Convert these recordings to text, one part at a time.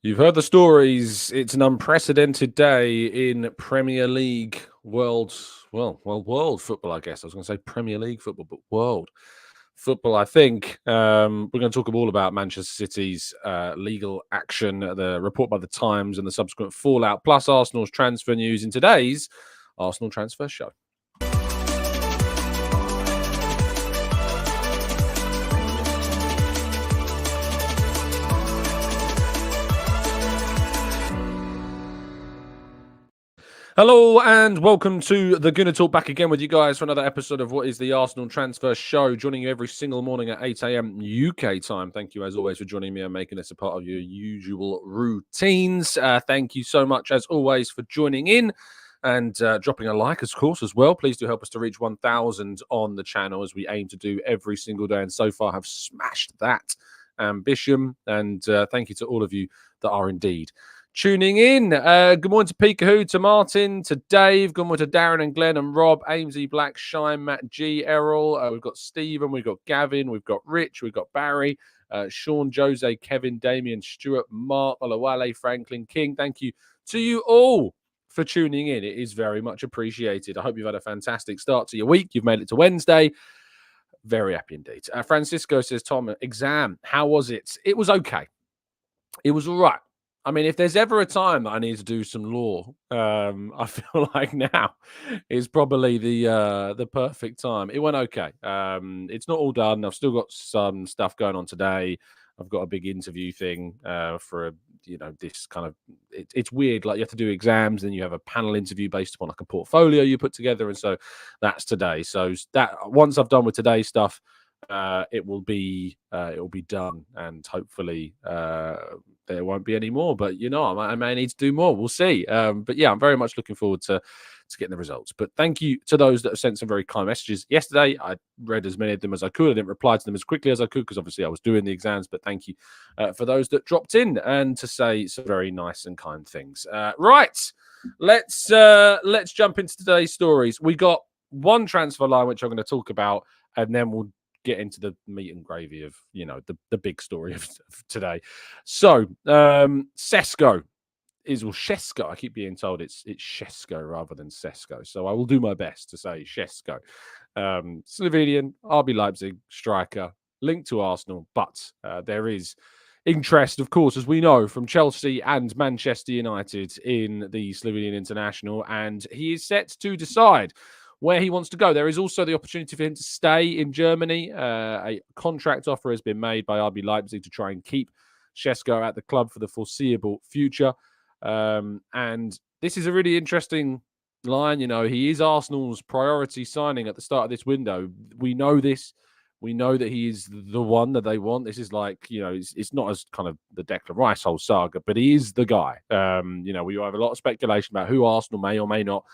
You've heard the stories. It's an unprecedented day in Premier League world football, I guess. I was going to say Premier League football, but world football, I think. We're going to talk all about Manchester City's legal action, the report by the Times and the subsequent fallout, plus Arsenal's transfer news in today's Arsenal Transfer Show. Hello and welcome to the Gooner Talk, back again with you guys for another episode of what is the Arsenal Transfer Show, joining you every single morning at 8 a.m. UK time. Thank you as always for joining me and making this a part of your usual routines. Thank you so much as always for joining in and dropping a like, of course, as well. Please do help us to reach 1,000 on the channel, as we aim to do every single day, and so far have smashed that ambition. And thank you to all of you that are indeed tuning in. Good morning to Peekahoo, to Martin, to Dave. Good morning to Darren and Glenn and Rob, Amesy, Black, Shine, Matt G, Errol. We've got Stephen, we've got Gavin, we've got Rich, we've got Barry, Sean, Jose, Kevin, Damien, Stuart, Mark, Olawale, Franklin, King. Thank you to you all for tuning in. It is very much appreciated. I hope you've had a fantastic start to your week. You've made it to Wednesday. Very happy indeed. Francisco says, Tom, exam, how was it? It was okay. It was all right. I mean, if there's ever a time that I need to do some law, I feel like now is probably the perfect time. It went okay. It's not all done. I've still got some stuff going on today. I've got a big interview thing for this kind of. It's weird. Like, you have to do exams, then you have a panel interview based upon like a portfolio you put together, and so that's today. So that once I've done with today's stuff, it will be done, and hopefully there won't be any more. But I may need to do more. We'll see. But yeah, I'm very much looking forward to getting the results. But thank you to those that have sent some very kind messages yesterday. I read as many of them as I could. I didn't reply to them as quickly as I could because obviously I was doing the exams. But thank you for those that dropped in and to say some very nice and kind things. Right, let's jump into today's stories. We got one transfer line which I'm going to talk about, and then we'll get into the meat and gravy of the big story of today. So Sesko is, or Sesko, I keep being told it's Sesko rather than Sesko, so I will do my best to say Sesko. Slovenian, RB Leipzig striker, linked to Arsenal, but there is interest, of course, as we know, from Chelsea and Manchester United in the Slovenian international, and he is set to decide where he wants to go. There is also the opportunity for him to stay in Germany. A contract offer has been made by RB Leipzig to try and keep Sesko at the club for the foreseeable future. And this is a really interesting line. He is Arsenal's priority signing at the start of this window. We know this. We know that he is the one that they want. This is like, it's not as kind of the Declan Rice whole saga, but he is the guy. We have a lot of speculation about who Arsenal may or may not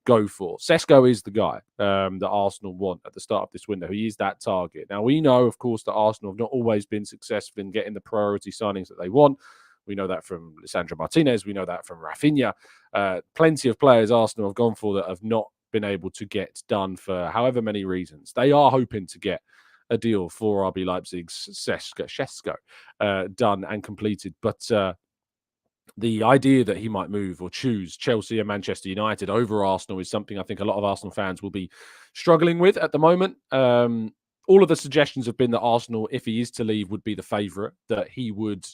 go for. Sesko is the guy that Arsenal want at the start of this window. He is that target. Now, we know, of course, that Arsenal have not always been successful in getting the priority signings that they want. We know that from Lisandro Martinez. We know that from Rafinha. Plenty of players Arsenal have gone for that have not been able to get done for however many reasons. They are hoping to get a deal for RB Leipzig's Sesko done and completed. But the idea that he might move or choose Chelsea and Manchester United over Arsenal is something I think a lot of Arsenal fans will be struggling with at the moment. All of the suggestions have been that Arsenal, if he is to leave, would be the favourite, that he would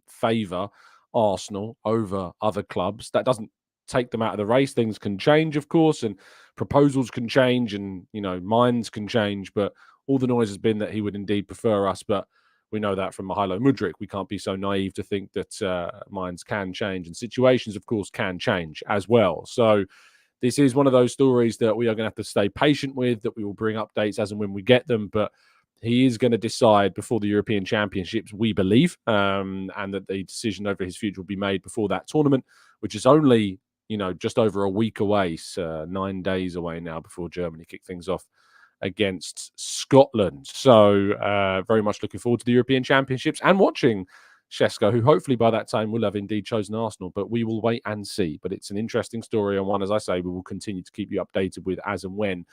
favour Arsenal over other clubs. That doesn't take them out of the race. Things can change, of course, and proposals can change, and minds can change. But all the noise has been that he would indeed prefer us. But we know that from Mihajlo Mudryk. We can't be so naive to think that minds can change, and situations, of course, can change as well. So this is one of those stories that we are going to have to stay patient with, that we will bring updates as and when we get them. But he is going to decide before the European Championships, we believe, and that the decision over his future will be made before that tournament, which is only, just over a week away, 9 days away now before Germany kick things off against Scotland. So very much looking forward to the European Championships and watching Sesko, who hopefully by that time will have indeed chosen Arsenal, but we will wait and see. But it's an interesting story, and one, as I say, we will continue to keep you updated with as and when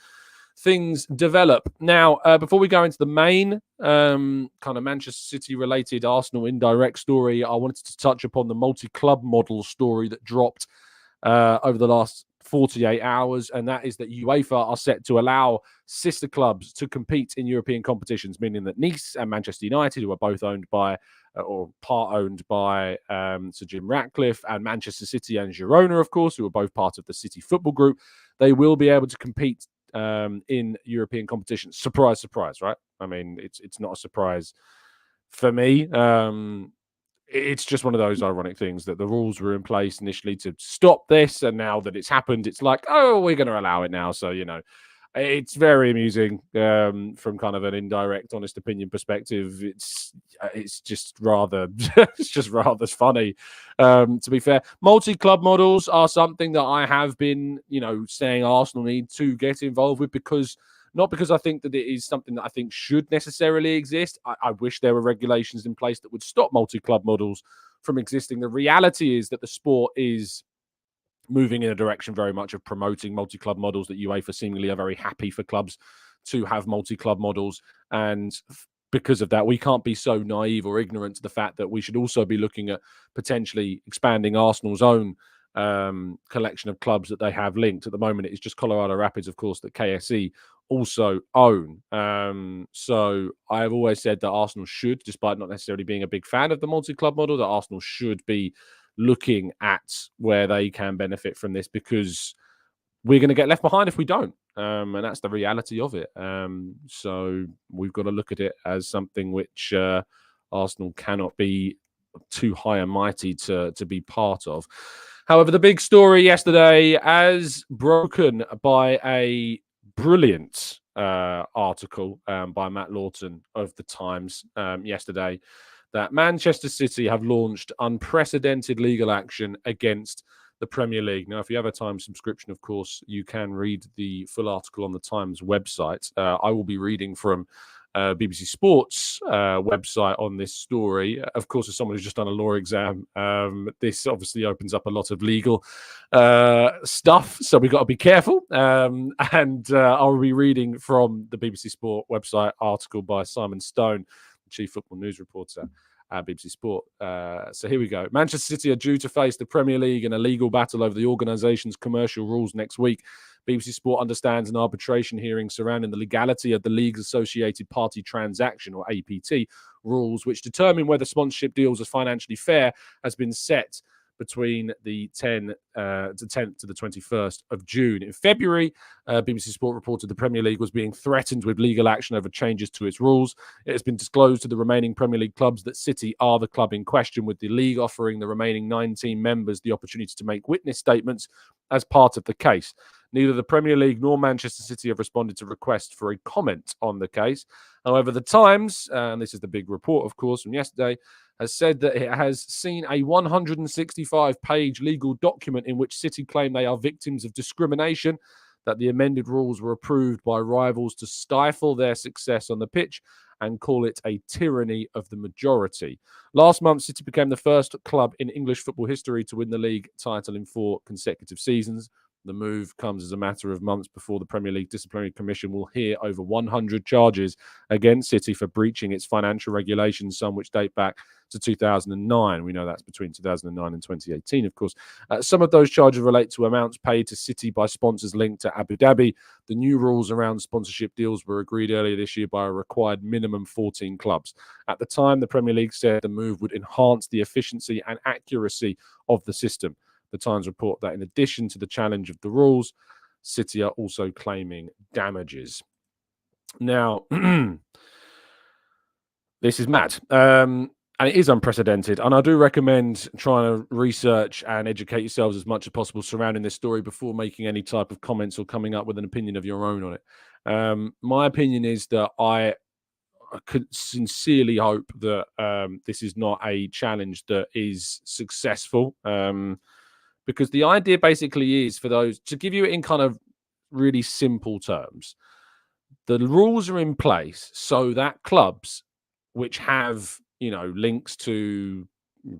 things develop. Now, before we go into the main kind of Manchester City related Arsenal indirect story, I wanted to touch upon the multi-club model story that dropped over the last 48 hours, and that is that UEFA are set to allow sister clubs to compete in European competitions, meaning that Nice and Manchester United, who are both owned by or part owned by Sir Jim Ratcliffe, and Manchester City and Girona, of course, who are both part of the City Football Group, they will be able to compete in European competitions. Surprise, surprise, right? I mean, it's not a surprise for me. It's just one of those ironic things that the rules were in place initially to stop this, and now that it's happened, it's like, oh, we're going to allow it now. So, it's very amusing from kind of an indirect, honest opinion perspective. It's just rather funny. To be fair, multi-club models are something that I have been, saying Arsenal need to get involved with, because not because I think that it is something that I think should necessarily exist. I wish there were regulations in place that would stop multi-club models from existing. The reality is that the sport is moving in a direction very much of promoting multi-club models, that UEFA seemingly are very happy for clubs to have multi-club models. And because of that, we can't be so naive or ignorant to the fact that we should also be looking at potentially expanding Arsenal's own collection of clubs that they have linked. At the moment, it's just Colorado Rapids, of course, that KSE also own. So I have always said that Arsenal should, despite not necessarily being a big fan of the multi-club model, that Arsenal should be looking at where they can benefit from this, because we're going to get left behind if we don't. And that's the reality of it. So we've got to look at it as something which Arsenal cannot be too high and mighty to be part of. However, the big story yesterday, as broken by a brilliant article by Matt Lawton of the Times yesterday, that Manchester City have launched unprecedented legal action against the Premier League. Now, if you have a Times subscription, of course, you can read the full article on the Times website. I will be reading from BBC Sports website on this story. Of course, as someone who's just done a law exam, this obviously opens up a lot of legal stuff, so we've got to be careful. And I'll be reading from the BBC Sport website article by Simon Stone, chief football news reporter at BBC Sport. So here we go. Manchester City are due to face the Premier League in a legal battle over the organisation's commercial rules next week. BBC Sport understands an arbitration hearing surrounding the legality of the league's associated party transaction, or APT, rules, which determine whether sponsorship deals are financially fair, has been set between the 10th to the 21st of June. In February, BBC Sport reported the Premier League was being threatened with legal action over changes to its rules. It has been disclosed to the remaining Premier League clubs that City are the club in question, with the league offering the remaining 19 members the opportunity to make witness statements as part of the case. Neither the Premier League nor Manchester City have responded to requests for a comment on the case. However, the Times, and this is the big report, of course, from yesterday, has said that it has seen a 165-page legal document in which City claim they are victims of discrimination, that the amended rules were approved by rivals to stifle their success on the pitch, and call it a tyranny of the majority. Last month, City became the first club in English football history to win the league title in 4 consecutive seasons. The move comes as a matter of months before the Premier League Disciplinary Commission will hear over 100 charges against City for breaching its financial regulations, some which date back to 2009. We know that's between 2009 and 2018, of course. Some of those charges relate to amounts paid to City by sponsors linked to Abu Dhabi. The new rules around sponsorship deals were agreed earlier this year by a required minimum 14 clubs. At the time, the Premier League said the move would enhance the efficiency and accuracy of the system. The Times report that in addition to the challenge of the rules, City are also claiming damages. Now, this is mad. And it is unprecedented. And I do recommend trying to research and educate yourselves as much as possible surrounding this story before making any type of comments or coming up with an opinion of your own on it. My opinion is that I could sincerely hope that this is not a challenge that is successful. Because the idea basically is for those, to give you it in kind of really simple terms, the rules are in place so that clubs which have, links to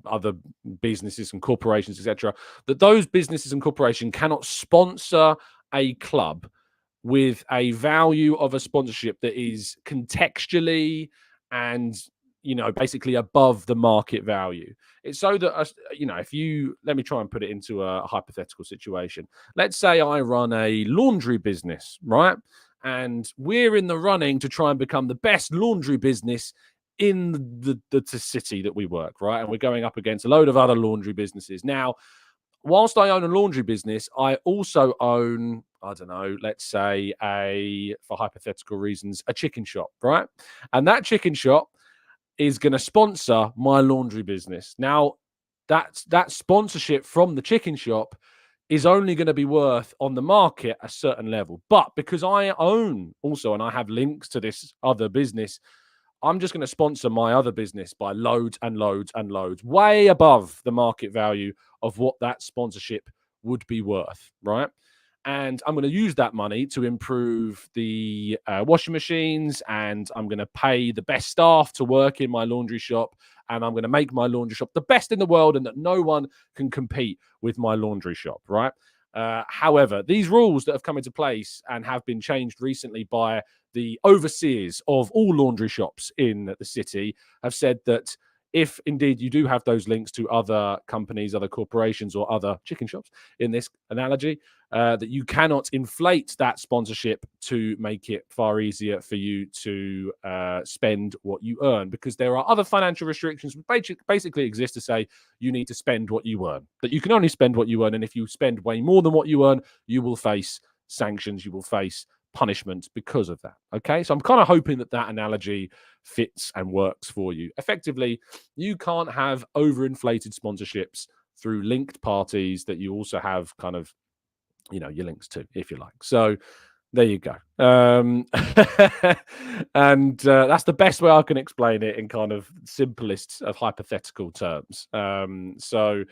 other businesses and corporations, etc., that those businesses and corporations cannot sponsor a club with a value of a sponsorship that is contextually and, basically above the market value. It's so that, if you, let me try and put it into a hypothetical situation. Let's say I run a laundry business, right? And we're in the running to try and become the best laundry business in the city that we work, right? And we're going up against a load of other laundry businesses. Now, whilst I own a laundry business, I also own, I don't know, let's say for hypothetical reasons, a chicken shop, right? And that chicken shop is going to sponsor my laundry business. Now, that sponsorship from the chicken shop is only going to be worth on the market a certain level. But because I own also, and I have links to this other business, I'm just going to sponsor my other business by loads and loads and loads, way above the market value of what that sponsorship would be worth, right? And I'm going to use that money to improve the washing machines, and I'm going to pay the best staff to work in my laundry shop, and I'm going to make my laundry shop the best in the world, and that no one can compete with my laundry shop, right? However, these rules that have come into place and have been changed recently by the overseers of all laundry shops in the city have said that if indeed you do have those links to other companies, other corporations, or other chicken shops in this analogy, that you cannot inflate that sponsorship to make it far easier for you to spend what you earn, because there are other financial restrictions which basically exist to say you need to spend what you earn, that you can only spend what you earn, and if you spend way more than what you earn, you will face sanctions, you will face punishment because of that. Okay, so I'm kind of hoping that analogy fits and works for you. Effectively, you can't have overinflated sponsorships through linked parties that you also have kind of, your links to, if you like. So there you go. And that's the best way I can explain it in kind of simplest of hypothetical terms. So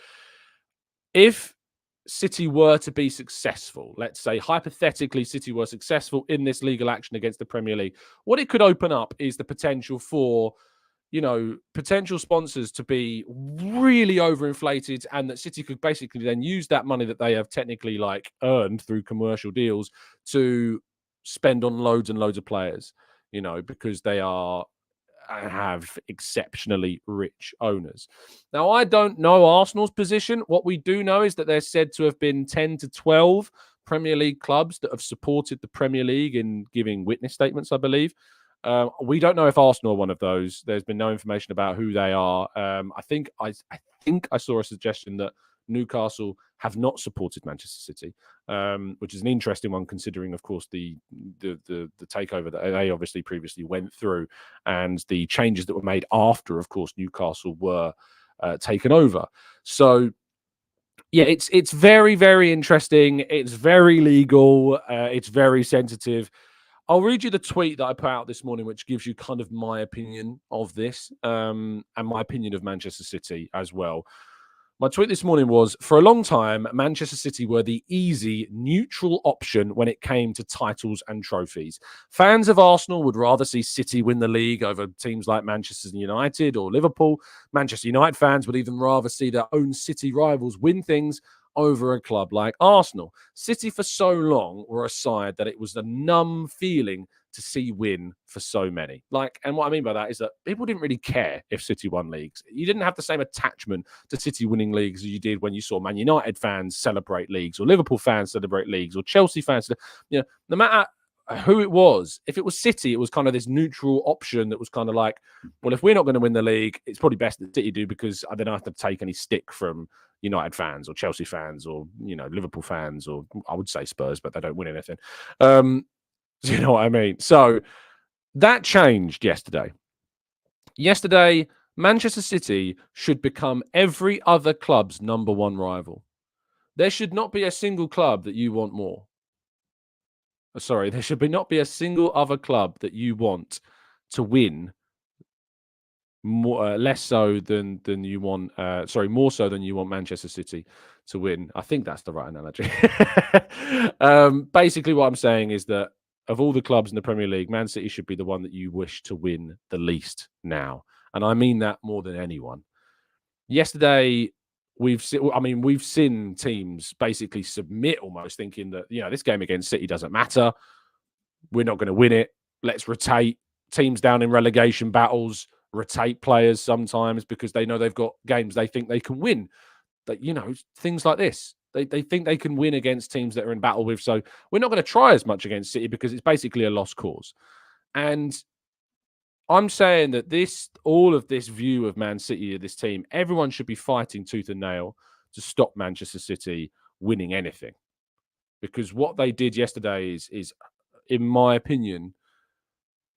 if City were to be successful, let's say hypothetically City were successful in this legal action against the Premier League, what it could open up is the potential for, potential sponsors to be really overinflated, and that City could basically then use that money that they have technically like earned through commercial deals to spend on loads and loads of players, because they have exceptionally rich owners. Now, I don't know Arsenal's position. What we do know is that there's said to have been 10 to 12 Premier League clubs that have supported the Premier League in giving witness statements, I believe. We don't know if Arsenal are one of those. There's been no information about who they are. I think I saw a suggestion that Newcastle have not supported Manchester City, which is an interesting one, considering, of course, the takeover that they obviously previously went through, and the changes that were made after, of course, Newcastle were taken over. So, yeah, it's very, very interesting. It's very legal. It's very sensitive. I'll read you the tweet that I put out this morning, which gives you kind of my opinion of this, and my opinion of Manchester City as well. My tweet this morning was, for a long time, Manchester City were the easy, neutral option when it came to titles and trophies. Fans of Arsenal would rather see City win the league over teams like Manchester United or Liverpool. Manchester United fans would even rather see their own City rivals win things over a club like Arsenal. City for so long were a side that it was a numb feeling to see win for so many. And what I mean by that is that people didn't really care if City won leagues. You didn't have the same attachment to City winning leagues as you did when you saw Man United fans celebrate leagues, or Liverpool fans celebrate leagues, or Chelsea fans. No matter who it was, if it was City, it was kind of this neutral option that was kind of like, well, if we're not going to win the league, it's probably best that City do, because I don't have to take any stick from United fans or Chelsea fans or, Liverpool fans, or I would say Spurs, but they don't win anything. Do you know what I mean? So that changed yesterday. Yesterday, Manchester City should become every other club's number one rival. There should not be a single club that you want more. Sorry, there should not be a single other club that you want to win more, less so than you want. More so than you want Manchester City to win. I think that's the right analogy. Basically, what I'm saying is that of all the clubs in the Premier League, Man City should be the one that you wish to win the least now, and I mean that more than anyone. Yesterday, we've seen teams basically submit, almost thinking that this game against City doesn't matter. we're not going to win it. Let's rotate teams down in relegation battles, rotate players sometimes because they know they've got games they think they can win. That, things like this. They think they can win against teams that are in battle with. So we're not going to try as much against City because it's basically a lost cause. And I'm saying that all of this view of Man City, of this team, everyone should be fighting tooth and nail to stop Manchester City winning anything. Because what they did yesterday is in my opinion,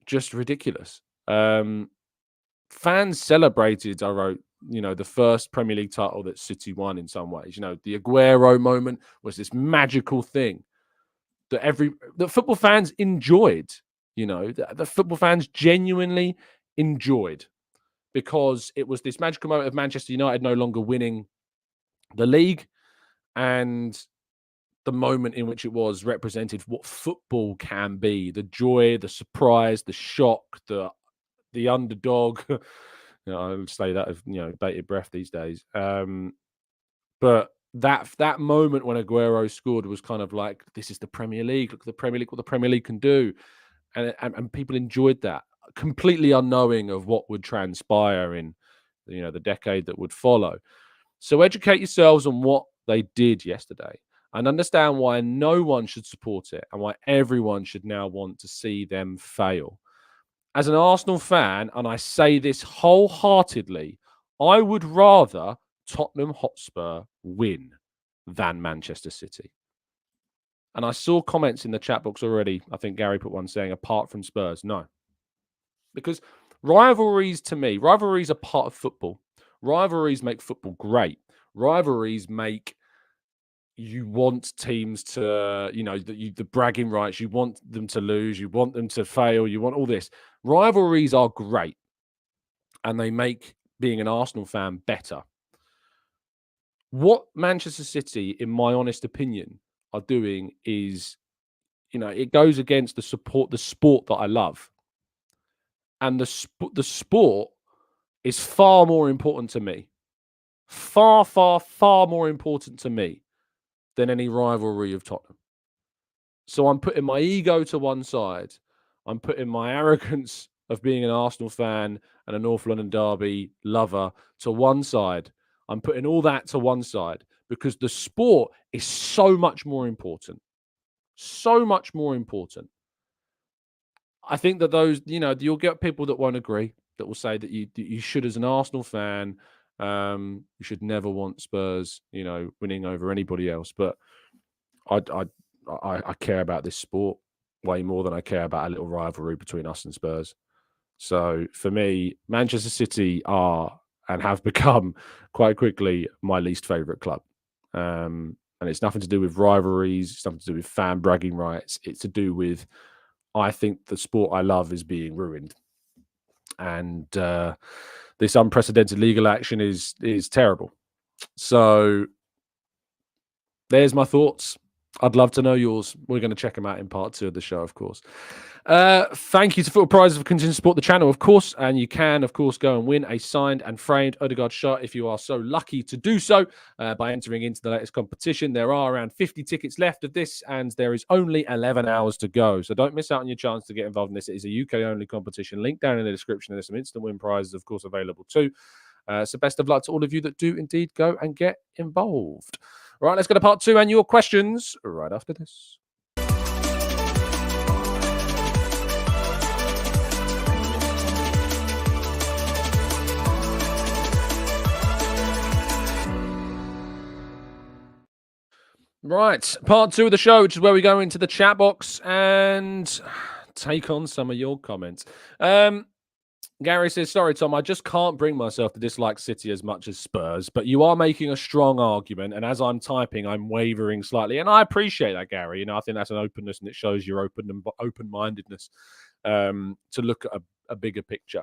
just ridiculous. Fans celebrated, I wrote, the first Premier League title that City won in some ways. The Aguero moment was this magical thing that football fans enjoyed. The football fans genuinely enjoyed because it was this magical moment of Manchester United no longer winning the league, and the moment in which it was represented what football can be: the joy, the surprise, the shock, the underdog. I'll say that of bated breath these days. But that moment when Aguero scored was kind of like, this is the Premier League. Look at the Premier League, what the Premier League can do, and people enjoyed that, completely unknowing of what would transpire in the decade that would follow. So educate yourselves on what they did yesterday and understand why no one should support it and why everyone should now want to see them fail. As an Arsenal fan, and I say this wholeheartedly, I would rather Tottenham Hotspur win than Manchester City. And I saw comments in the chat box already. I think Gary put one saying, apart from Spurs. No. Because rivalries are part of football. Rivalries make football great. Rivalries make you want teams to, the bragging rights. You want them to lose. You want them to fail. You want all this. Rivalries are great. And they make being an Arsenal fan better. What Manchester City, in my honest opinion, are doing is, it goes against the sport that I love. And the sport is far more important to me. Far, far, far more important to me than any rivalry of Tottenham. So I'm putting my ego to one side. I'm putting my arrogance of being an Arsenal fan and a North London derby lover to one side. I'm putting all that to one side because the sport is so much more important. So much more important. I think that those, you'll get people that won't agree, that will say that you should, as an Arsenal fan, you should never want Spurs, winning over anybody else. But I care about this sport way more than I care about a little rivalry between us and Spurs. So for me, Manchester City are and have become quite quickly my least favourite club. And it's nothing to do with rivalries. It's nothing to do with fan bragging rights. It's to do with, I think the sport I love is being ruined. And this unprecedented legal action is terrible. So there's my thoughts. I'd love to know yours. We're going to check them out in part 2 of the show, of course. Thank you to Football Prizes for continuing to support the channel, of course. And you can, of course, go and win a signed and framed Odegaard shirt if you are so lucky to do so by entering into the latest competition. There are around 50 tickets left of this, and there is only 11 hours to go. So don't miss out on your chance to get involved in this. It is a UK-only competition. Link down in the description. There's some instant win prizes, of course, available too. So best of luck to all of you that do indeed go and get involved. Right, let's go to part 2 and your questions right after this. Right, part 2 of the show, which is where we go into the chat box and take on some of your comments. Gary says, sorry, Tom, I just can't bring myself to dislike City as much as Spurs, but you are making a strong argument, and as I'm typing, I'm wavering slightly, and I appreciate that, Gary. I think that's an openness, and it shows your open-mindedness to look at a bigger picture.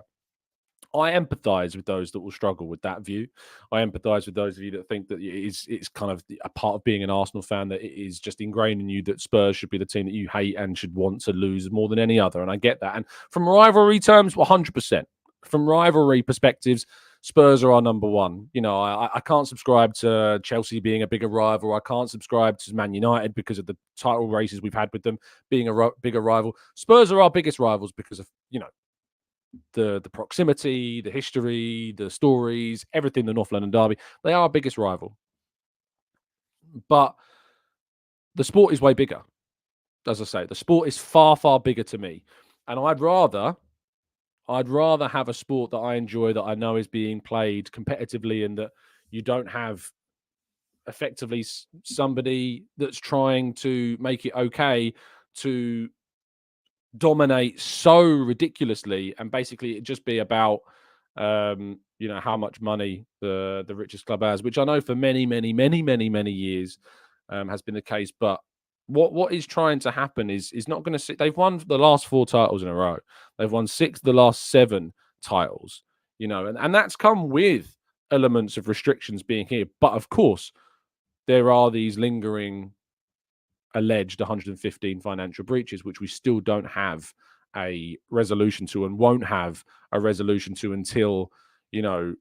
I empathise with those that will struggle with that view. I empathise with those of you that think that it's kind of a part of being an Arsenal fan, that it is just ingrained in you that Spurs should be the team that you hate and should want to lose more than any other. And I get that. And from rivalry terms, 100%. From rivalry perspectives, Spurs are our number one. You know, I can't subscribe to Chelsea being a bigger rival. I can't subscribe to Man United because of the title races we've had with them being a bigger rival. Spurs are our biggest rivals because of, you know, the proximity, the history, the stories, everything, the North London derby. They are our biggest rival. But the sport is way bigger. As I say, the sport is far, far bigger to me. And I'd rather have a sport that I enjoy, that I know is being played competitively, and that you don't have effectively somebody that's trying to make it okay to dominate so ridiculously, and basically it just be about you know, how much money the richest club has, which I know for many years has been the case. But what is trying to happen is not going to see. They've won the last 4 titles in a row. They've won 6 of the last 7 titles, you know, and that's come with elements of restrictions being here. But of course, there are these lingering alleged 115 financial breaches, which we still don't have a resolution to, and won't have a resolution to until, you know,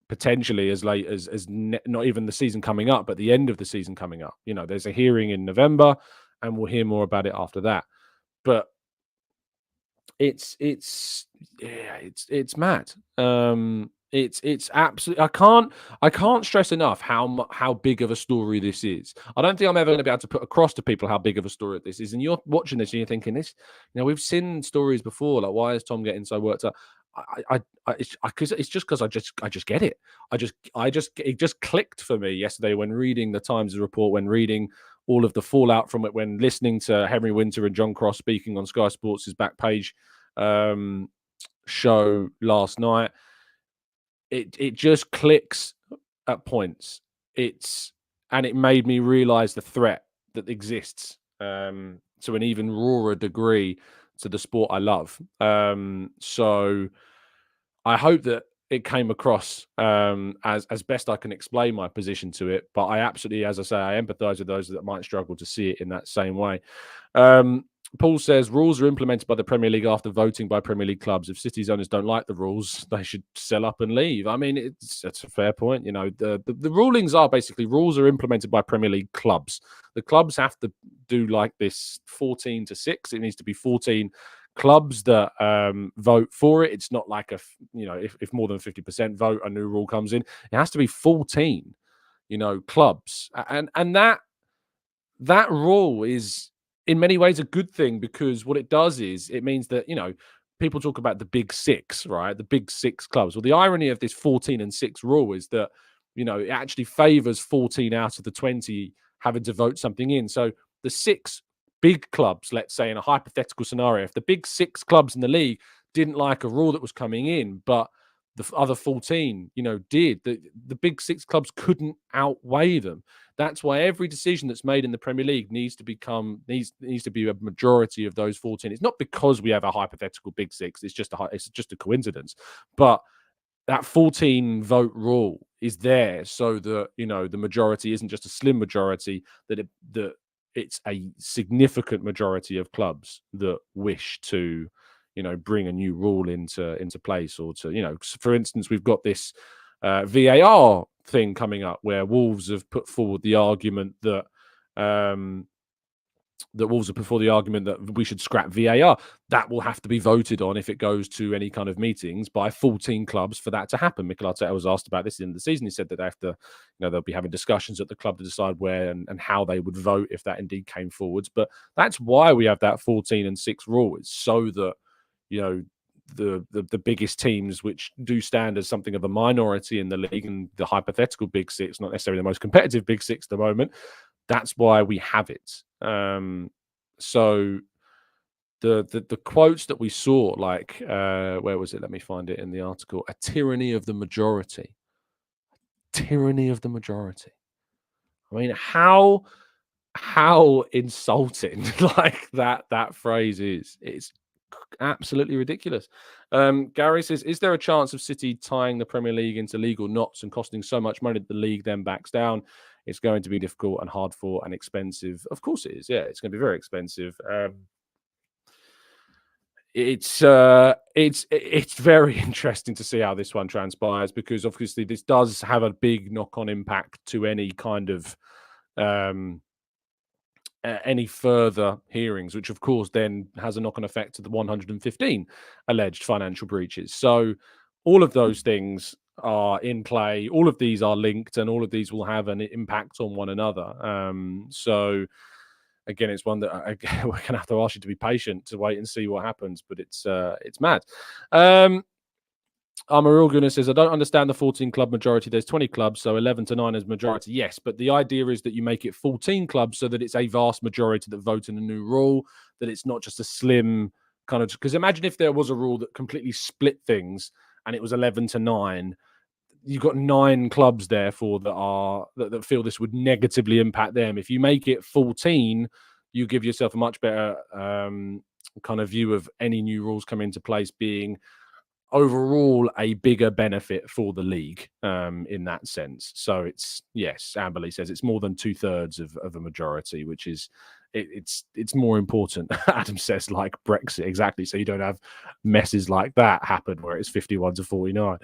potentially as late as not even the season coming up, but the end of the season coming up. You know, there's a hearing in November, and we'll hear more about it after that. But it's mad. It's absolutely. I can't stress enough how big of a story this is. I don't think I'm ever going to be able to put across to people how big of a story this is. And you're watching this and you're thinking, this, you know, we've seen stories before. Like, why is Tom getting so worked up? It's just because I just get it. It just clicked for me yesterday when reading the Times report, when reading all of the fallout from it, when listening to Henry Winter and John Cross speaking on Sky Sports' back page show last night. It just clicks at points. And it made me realize the threat that exists to an even rawer degree to the sport I love. So I hope that it came across as best I can explain my position to it. But I absolutely, as I say, I empathize with those that might struggle to see it in that same way. Paul says rules are implemented by the Premier League after voting by Premier League clubs. If City's owners don't like the rules, they should sell up and leave. I mean, that's a fair point. You know, the rulings are basically rules are implemented by Premier League clubs. The clubs have to do like this 14 to 6. It needs to be 14 clubs that vote for it. It's not like you know, if more than 50% vote, a new rule comes in. It has to be 14, you know, clubs, and that rule is in many ways a good thing, because what it does is it means that, you know, people talk about the big 6, right? The big 6 clubs. Well, the irony of this 14 and 6 rule is that, you know, it actually favors 14 out of the 20 having to vote something in. So the 6 big clubs, let's say in a hypothetical scenario, if the big 6 clubs in the league didn't like a rule that was coming in, but the other 14, you know, did, the big 6 clubs couldn't outweigh them. That's why every decision that's made in the Premier League needs to be a majority of those 14. It's not because we have a hypothetical big 6. It's just a coincidence. But that 14 vote rule is there so that, you know, the majority isn't just a slim majority, that it's a significant majority of clubs that wish to, you know, bring a new rule into place, or to, you know, for instance, we've got this VAR thing coming up where Wolves have put forward the argument that we should scrap VAR. That will have to be voted on if it goes to any kind of meetings by 14 clubs for that to happen. Mikel Arteta was asked about this in the season. He said that they have to, you know, they'll be having discussions at the club to decide where and how they would vote if that indeed came forwards. But that's why we have that 14 and 6 rule. It's so that, you know, the biggest teams, which do stand as something of a minority in the league, and the hypothetical big 6, not necessarily the most competitive big 6 at the moment, that's why we have it. So the quotes that we saw, like where was it? Let me find it in the article. A tyranny of the majority. Tyranny of the majority. I mean, how insulting like that phrase is. It's absolutely ridiculous. Gary says, is there a chance of City tying the Premier League into legal knots and costing so much money that the league then backs down? It's going to be difficult and hard fought and expensive. Of course it is. Yeah, it's going to be very expensive. it's very interesting to see how this one transpires, because obviously this does have a big knock-on impact to any kind of any further hearings, which of course then has a knock-on effect to the 115 alleged financial breaches. So all of those things are in play. All of these are linked, and all of these will have an impact on one another. So again, it's one that we're going to have to ask you to be patient to wait and see what happens. But it's mad. Real Gooner says, I don't understand the 14 club majority. There's 20 clubs, so 11 to 9 is majority. Yes, but the idea is that you make it 14 clubs so that it's a vast majority that vote in a new rule, that it's not just a slim kind of. Because imagine if there was a rule that completely split things and it was 11 to 9. You've got 9 clubs, therefore, that feel this would negatively impact them. If you make it 14, you give yourself a much better kind of view of any new rules come into place being overall a bigger benefit for the league in that sense. So it's, yes, Amberley says it's more than 2/3 of a majority, which is it's more important. Adam says, like Brexit, exactly. So you don't have messes like that happen where it's 51 to 49.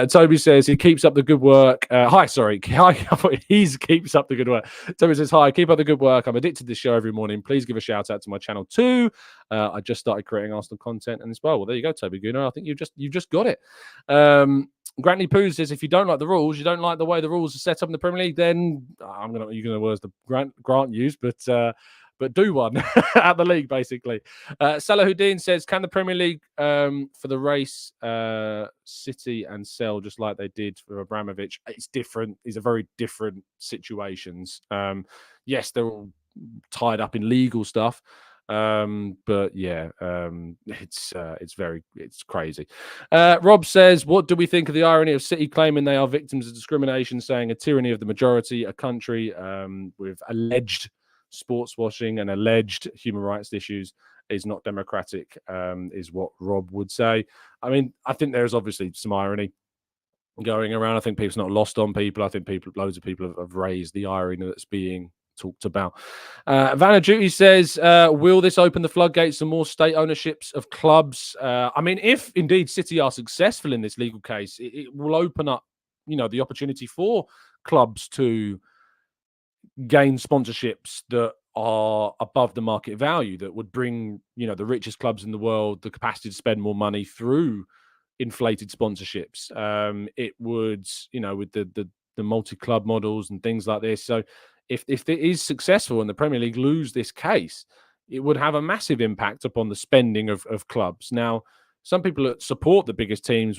Toby says he keeps up the good work. Hi, he keeps up the good work. Toby says, hi, keep up the good work. I'm addicted to this show every morning. Please give a shout out to my channel too. I just started creating Arsenal content, and as well, there you go, Toby Gooner. I think you've just got it. Grantley Poo says, if you don't like the rules, you don't like the way the rules are set up in the Premier League, then you're gonna words the Grant used, but do one at the league, basically. Salahuddin says, can the Premier League for the race City and sell just like they did for Abramovich? It's different. These are very different situations. Yes, they're all tied up in legal stuff. But yeah, it's crazy. Rob says, what do we think of the irony of City claiming they are victims of discrimination, saying a tyranny of the majority, a country with alleged sports washing and alleged human rights issues is not democratic, is what Rob would say. I mean, I think there's obviously some irony going around. I think people's not lost on people. I think loads of people have raised the irony that's being talked about. Vanna Duty says, will this open the floodgates to more state ownerships of clubs? I mean, if indeed City are successful in this legal case, it will open up, the opportunity for clubs to gain sponsorships that are above the market value, that would bring, the richest clubs in the world the capacity to spend more money through inflated sponsorships. It would, with the multi-club models and things like this. So if it is successful and the Premier League lose this case, it would have a massive impact upon the spending of clubs. Now, some people that support the biggest teams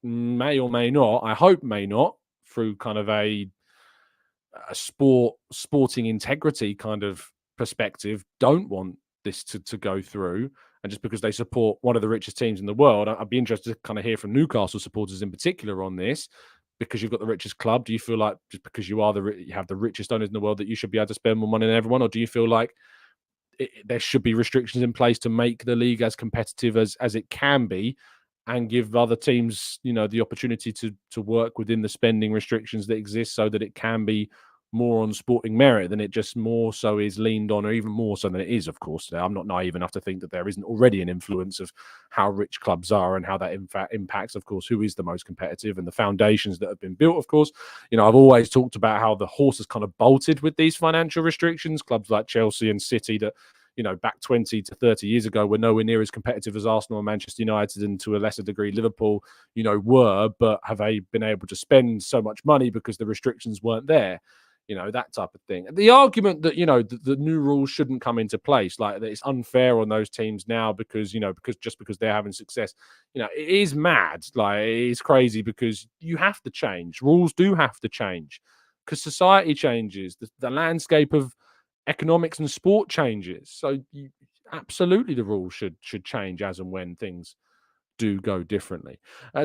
may or may not, I hope may not, through kind of a sporting integrity kind of perspective, don't want this to go through. And just because they support one of the richest teams in the world, I'd be interested to kind of hear from Newcastle supporters in particular on this, because you've got the richest club. Do you feel like just because you have the richest owners in the world that you should be able to spend more money than everyone? Or do you feel like there should be restrictions in place to make the league as competitive as it can be, and give other teams, the opportunity to work within the spending restrictions that exist, so that it can be more on sporting merit than it just more so is leaned on, or even more so than it is, of course. I'm not naive enough to think that there isn't already an influence of how rich clubs are and how that impacts, of course, who is the most competitive and the foundations that have been built, of course. I've always talked about how the horse has kind of bolted with these financial restrictions. Clubs like Chelsea and City that, back 20 to 30 years ago were nowhere near as competitive as Arsenal and Manchester United, and to a lesser degree Liverpool, were, but have they been able to spend so much money because the restrictions weren't there? That type of thing. The argument that, the new rules shouldn't come into place, like that it's unfair on those teams now because they're having success, it is mad. Like, it is crazy, because you have to change. Rules do have to change because society changes. The landscape of economics and sport changes. So absolutely the rules should change as and when things do go differently.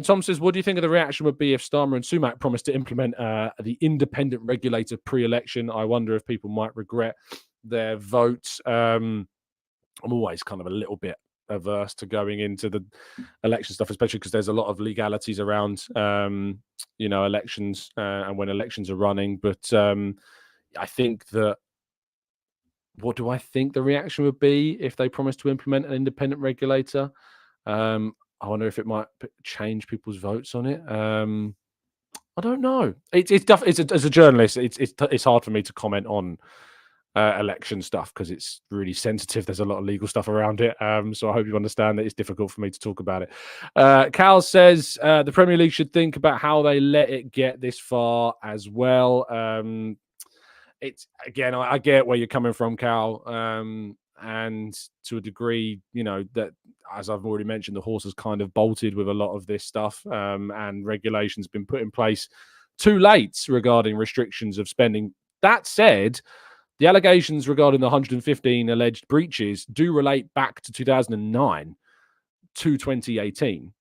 Tom says, what do you think of the reaction would be if Starmer and Sumak promised to implement the independent regulator pre-election? I wonder if people might regret their votes. I'm always kind of a little bit averse to going into the election stuff, especially because there's a lot of legalities around, elections and when elections are running. But I think that What do I think the reaction would be if they promised to implement an independent regulator? I wonder if it might change people's votes on it. I don't know. As a journalist, it's hard for me to comment on election stuff because it's really sensitive. There's a lot of legal stuff around it. So I hope you understand that it's difficult for me to talk about it. Cal says the Premier League should think about how they let it get this far as well. It's again, I get where you're coming from, Cal. And to a degree, that, as I've already mentioned, the horse has kind of bolted with a lot of this stuff, and regulations been put in place too late regarding restrictions of spending. That said, the allegations regarding the 115 alleged breaches do relate back to 2009 to 2018.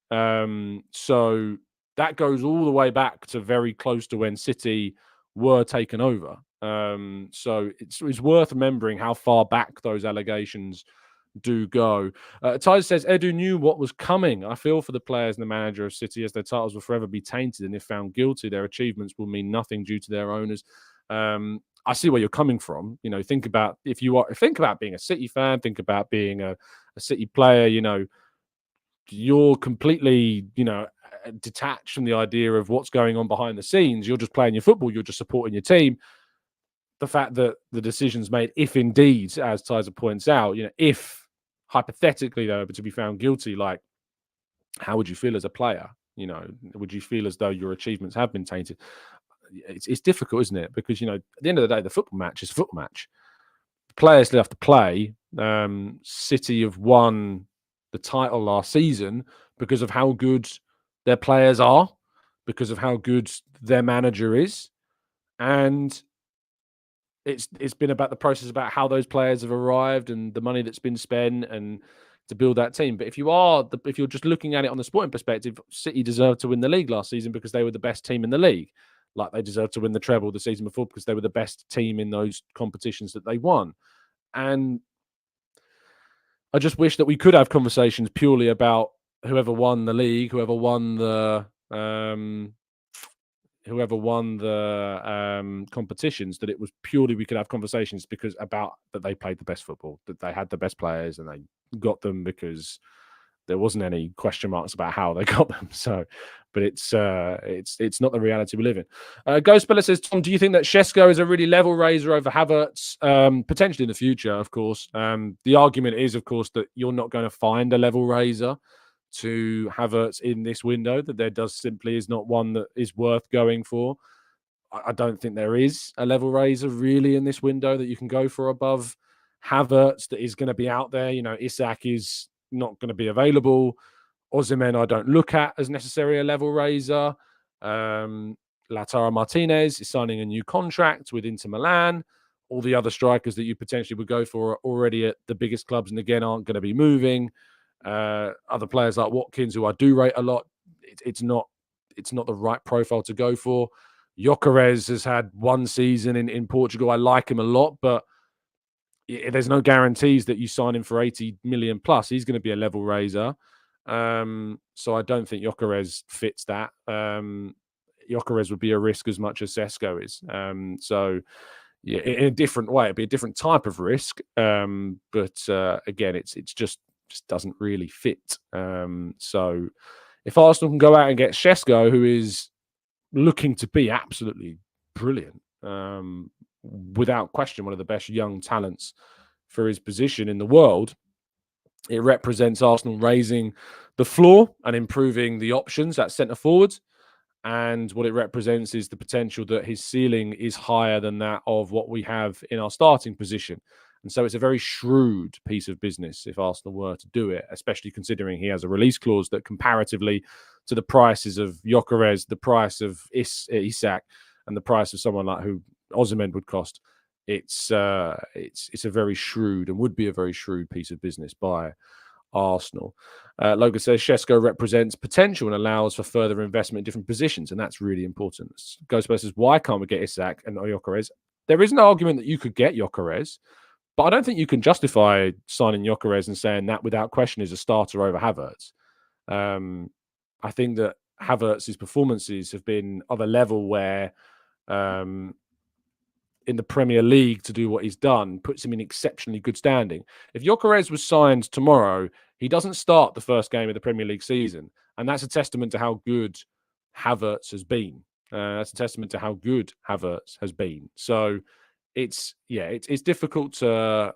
So that goes all the way back to very close to when City were taken over. So it's worth remembering how far back those allegations do go. Ty says Edu knew what was coming. I feel for the players and the manager of City, as their titles will forever be tainted, and if found guilty, their achievements will mean nothing due to their owners. I see where you're coming from. Think about being a City fan, think about being a City player. You're completely, detached from the idea of what's going on behind the scenes. You're just playing your football. You're just supporting your team. The fact that the decisions made, if indeed, as Tizer points out, if hypothetically they were to be found guilty, like, how would you feel as a player? Would you feel as though your achievements have been tainted? It's difficult, isn't it? Because, at the end of the day, the football match is a football match. Players still have to play. City have won the title last season because of how good their players are, because of how good their manager is, and it's been about the process, about how those players have arrived and the money that's been spent and to build that team. But if you're just looking at it on the sporting perspective, City deserved to win the league last season because they were the best team in the league. Like they deserved to win the treble the season before because they were the best team in those competitions that they won. And I just wish that we could have conversations purely about whoever won the league, whoever won the competitions, that it was purely we could have conversations because about that they played the best football, that they had the best players, and they got them because there wasn't any question marks about how they got them. So, but it's not the reality we live in. Ghost Bella says, Tom, do you think that Sesko is a really level raiser over Havertz? Potentially in the future, of course. The argument is, of course, that you're not going to find a level raiser to Havertz in this window, that there simply is not one that is worth going for. I don't think there is a level raiser really in this window that you can go for above Havertz that is going to be out there. Isak is not going to be available. Osimhen I don't look at as necessarily a level raiser. Lautaro Martinez is signing a new contract with Inter Milan. All the other strikers that you potentially would go for are already at the biggest clubs and again aren't going to be moving. Other players like Watkins, who I do rate a lot, it's not the right profile to go for. Gyökeres has had one season in Portugal. I like him a lot, but there's no guarantees that you sign him for 80 million plus. He's going to be a level raiser. So I don't think Gyökeres fits that. Gyökeres would be a risk as much as Sesko is. So yeah, in a different way, it'd be a different type of risk. But again, it's just doesn't really fit. So if Arsenal can go out and get Sesko, who is looking to be absolutely brilliant, without question, one of the best young talents for his position in the world, it represents Arsenal raising the floor and improving the options at centre forward. And what it represents is the potential that his ceiling is higher than that of what we have in our starting position. And so it's a very shrewd piece of business if Arsenal were to do it, especially considering he has a release clause that comparatively to the prices of Gyökeres, the price of Isak, and the price of someone like who Osimhen would cost, it's a very shrewd and would be a very shrewd piece of business by Arsenal. Logan says Sesko represents potential and allows for further investment in different positions, and that's really important. Ghostbusters says, why can't we get Isak and Gyökeres? There is an argument that you could get Gyökeres, but I don't think you can justify signing Gyökeres and saying that without question is a starter over Havertz. I think that Havertz's performances have been of a level where in the Premier League to do what he's done puts him in exceptionally good standing. If Gyökeres was signed tomorrow, he doesn't start the first game of the Premier League season, and that's a testament to how good Havertz has been. That's a testament to how good Havertz has been. So it's difficult to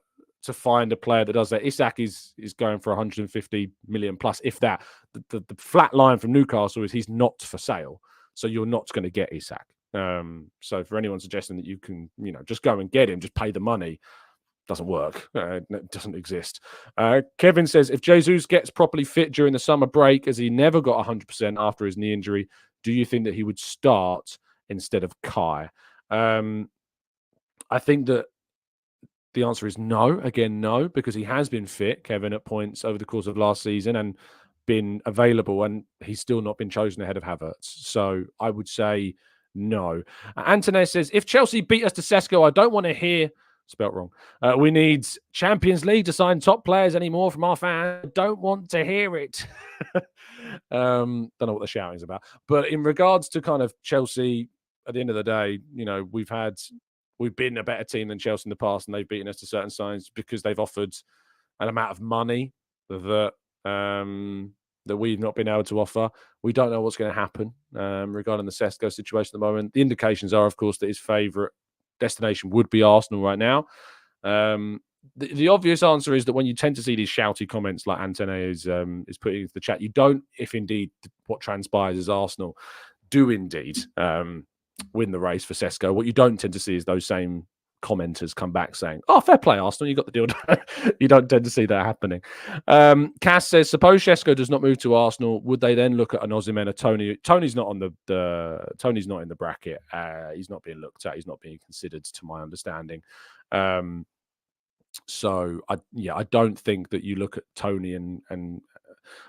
find a player that does that. Isak is going for 150 million plus, if that. The flat line from Newcastle is he's not for sale, so you're not going to get Isak. So for anyone suggesting that you can, just go and get him, just pay the money, doesn't work. It doesn't exist. Kevin says, if Jesus gets properly fit during the summer break, as he never got 100% after his knee injury, do you think that he would start instead of Kai? I think that the answer is no. Again, no, because he has been fit, Kevin, at points over the course of last season and been available, and he's still not been chosen ahead of Havertz. So I would say no. Antonet says, if Chelsea beat us to Sesko, I don't want to hear, spelt wrong, we need Champions League to sign top players anymore from our fans. Don't want to hear it. Don't know what the shouting's about. But in regards to kind of Chelsea, at the end of the day, we've been a better team than Chelsea in the past, and they've beaten us to certain signs because they've offered an amount of money that we've not been able to offer. We don't know what's going to happen regarding the Sesko situation at the moment. The indications are, of course, that his favourite destination would be Arsenal right now. The obvious answer is that when you tend to see these shouty comments like Antonet is putting into the chat, you don't, if indeed what transpires is Arsenal do indeed win the race for Sesko. What you don't tend to see is those same commenters come back saying, "Oh, fair play, Arsenal, you got the deal done." You don't tend to see that happening. Cass says, suppose Sesko does not move to Arsenal, would they then look at an Osimhen or Tony? Tony's not on Tony's not in the bracket. He's not being looked at. He's not being considered, to my understanding. So I don't think that you look at Tony and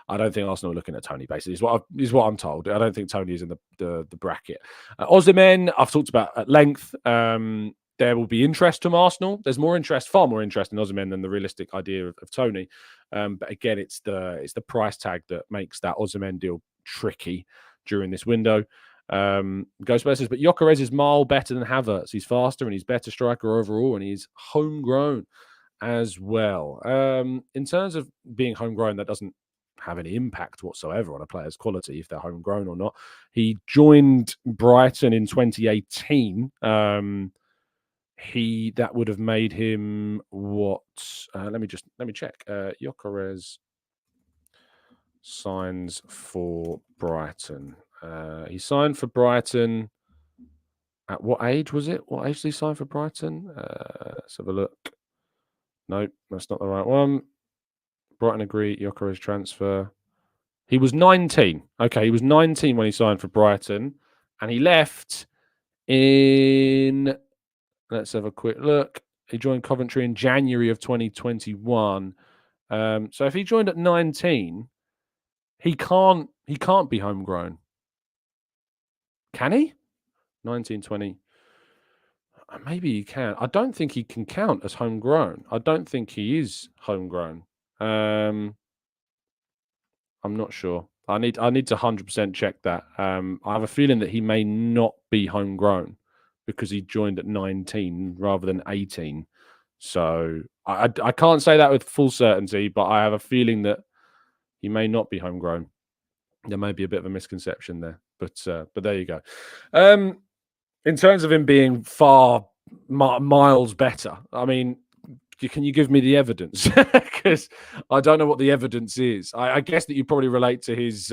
I don't think Arsenal are looking at Tony, basically, is what I'm told. I don't think Tony is in the bracket. Osimhen, I've talked about at length. There will be interest from Arsenal. There's far more interest in Osimhen than the realistic idea of Tony. But again, it's the price tag that makes that Osimhen deal tricky during this window. Ghostbusters says, but Gyökeres is mile better than Havertz. He's faster and he's better striker overall, and he's homegrown as well. In terms of being homegrown, that doesn't have any impact whatsoever on a player's quality if they're homegrown or not. He joined Brighton in 2018. That would have made him what? Let me check. Gyökeres signs for Brighton. He signed for Brighton at what age was it? What age did he sign for Brighton? Let's have a look. Nope, that's not the right one. Brighton agree, Gyökeres transfer. He was 19. Okay, he was 19 when he signed for Brighton, and he left in... Let's have a quick look. He joined Coventry in January of 2021. So if he joined at 19, he can't be homegrown. Can he? 19, 20. Maybe he can. I don't think he can count as homegrown. I don't think he is homegrown. I'm not sure. I need to 100% check that. I have a feeling that he may not be homegrown because he joined at 19 rather than 18. So I can't say that with full certainty, but I have a feeling that he may not be homegrown. There may be a bit of a misconception there, but there you go. In terms of him being far miles better, I mean, can you give me the evidence? Because I don't know what the evidence is. I guess that you probably relate to his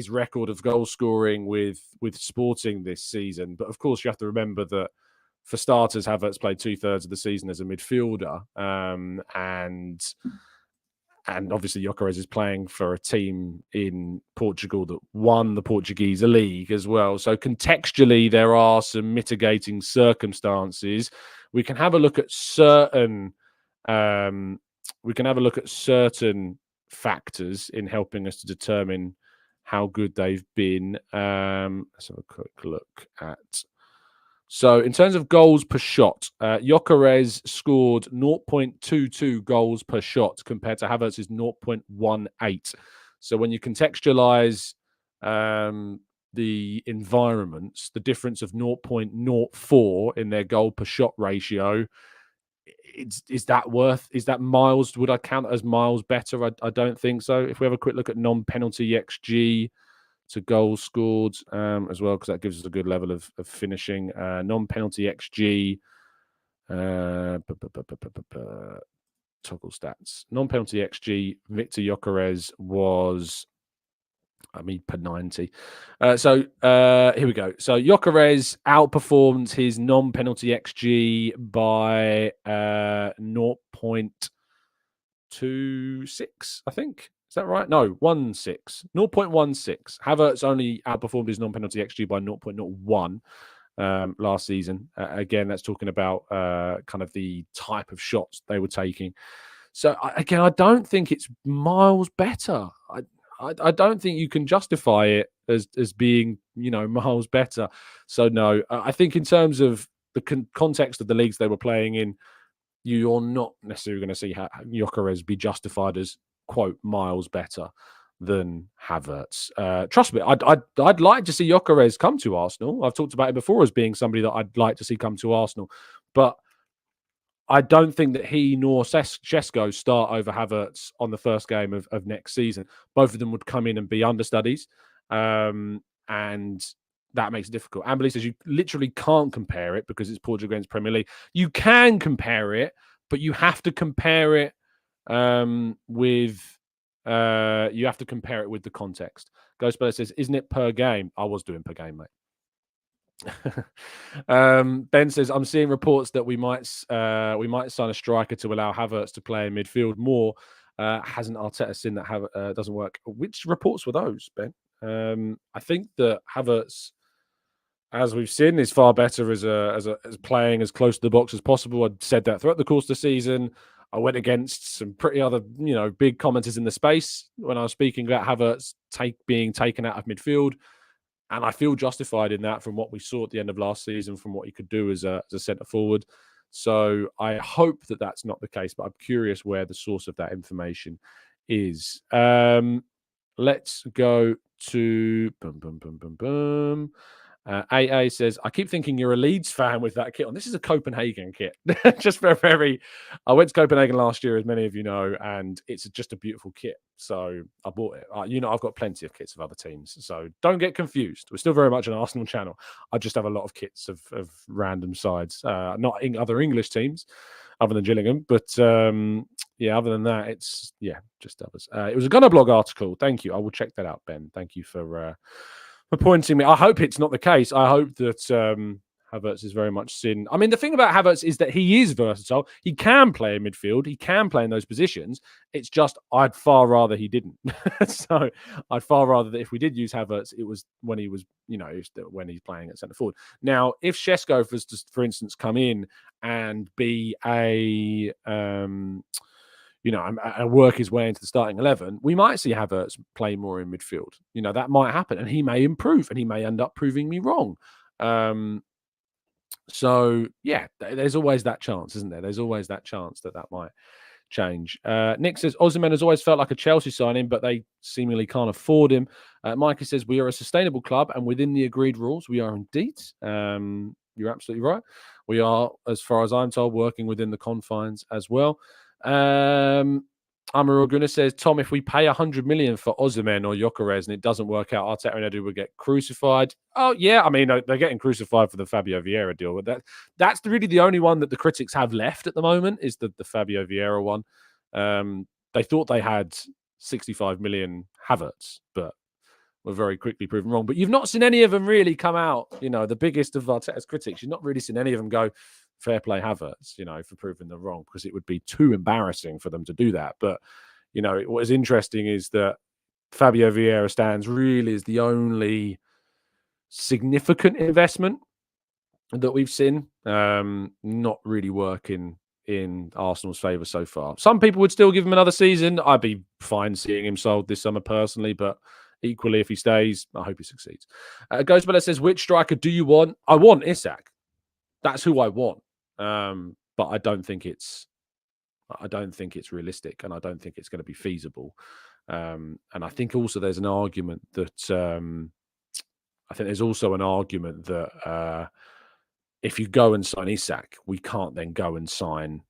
record of goal scoring with Sporting this season. But of course, you have to remember that for starters, Havertz played 2/3 of the season as a midfielder, and obviously Gyökeres is playing for a team in Portugal that won the Portuguese league as well. So contextually, there are some mitigating circumstances. We can have a look at certain factors in helping us to determine how good they've been. Let's have a quick look at. So in terms of goals per shot, Gyökeres scored 0.22 goals per shot compared to Havertz's 0.18. So when you contextualize the environments, the difference of 0.04 in their goal per shot ratio, is that miles? Would I count as miles better? I don't think so. If we have a quick look at non-penalty XG to goals scored as well, because that gives us a good level of finishing. Non-penalty XG, toggle stats. Non-penalty XG, Victor Gyökeres was, per 90. So here we go. So Gyökeres outperformed his non-penalty XG by 0.26, I think. Is that right? No, 0.16. Havertz only outperformed his non-penalty XG by 0.01 last season. Again, that's talking about kind of the type of shots they were taking. So again, I don't think it's miles better. I don't think you can justify it as being, miles better. So no, I think in terms of the context of the leagues they were playing in, you're not necessarily going to see Gyökeres be justified as, quote, miles better than Havertz. Trust me, I'd like to see Gyökeres come to Arsenal. I've talked about it before as being somebody that I'd like to see come to Arsenal. But I don't think that he nor Sesko start over Havertz on the first game of next season. Both of them would come in and be understudies. And that makes it difficult. Amberley says you literally can't compare it because it's Portugal against Premier League. You can compare it, but you have to compare it with the context. Ghostbella says, isn't it per game? I was doing per game, mate. Ben says, I'm seeing reports that we might sign a striker to allow Havertz to play in midfield more. Hasn't Arteta seen that Havertz doesn't work? Which reports were those, Ben? I think that Havertz, as we've seen, is far better as playing as close to the box as possible. I said that throughout the course of the season. I went against some pretty other, big commenters in the space when I was speaking about Havertz being taken out of midfield. And I feel justified in that from what we saw at the end of last season, from what he could do as a centre forward. So I hope that that's not the case, but I'm curious where the source of that information is. Let's go to AA says, I keep thinking you're a Leeds fan with that kit on. This is a Copenhagen kit. Just very. I went to Copenhagen last year, as many of you know, and it's just a beautiful kit. So I bought it. I've got plenty of kits of other teams. So don't get confused. We're still very much an Arsenal channel. I just have a lot of kits of random sides, not in other English teams other than Gillingham. But other than that, it's, just others. It was a Gunner blog article. Thank you. I will check that out, Ben. Thank you for pointing me. I hope it's not the case. I hope that Havertz is very much seen. I mean, the thing about Havertz is that he is versatile. He can play in midfield. He can play in those positions. It's just I'd far rather he didn't. So I'd far rather that if we did use Havertz, it was when he was, when he's playing at centre forward. Now, if Sesko was to, for instance, come in and be and work his way into the starting 11, we might see Havertz play more in midfield. That might happen, and he may improve, and he may end up proving me wrong. So, there's always that chance, isn't there? There's always that chance that might change. Nick says, Osimhen has always felt like a Chelsea signing, but they seemingly can't afford him. Mikey says, we are a sustainable club, and within the agreed rules, we are indeed. You're absolutely right. We are, as far as I'm told, working within the confines as well. Amaru Gooner says, Tom, if we pay 100 million for Osimhen or Gyökeres and it doesn't work out, Arteta and Edu will get crucified. Oh, yeah. I mean, they're getting crucified for the Fabio Vieira deal. But that's really the only one that the critics have left at the moment is the Fabio Vieira one. They thought they had 65 million Havertz, but were very quickly proven wrong. But you've not seen any of them really come out, the biggest of Arteta's critics. You've not really seen any of them go, fair play Havertz, for proving them wrong, because it would be too embarrassing for them to do that. But, what is interesting is that Fabio Vieira stands really as the only significant investment that we've seen not really working in Arsenal's favour so far. Some people would still give him another season. I'd be fine seeing him sold this summer personally, but equally, if he stays, I hope he succeeds. Ghostbella says, which striker do you want? I want Isak. That's who I want. But I don't think it's realistic, and I don't think it's going to be feasible. And I think also there's an argument that I think there's also an argument that if you go and sign Isak, we can't then go and sign.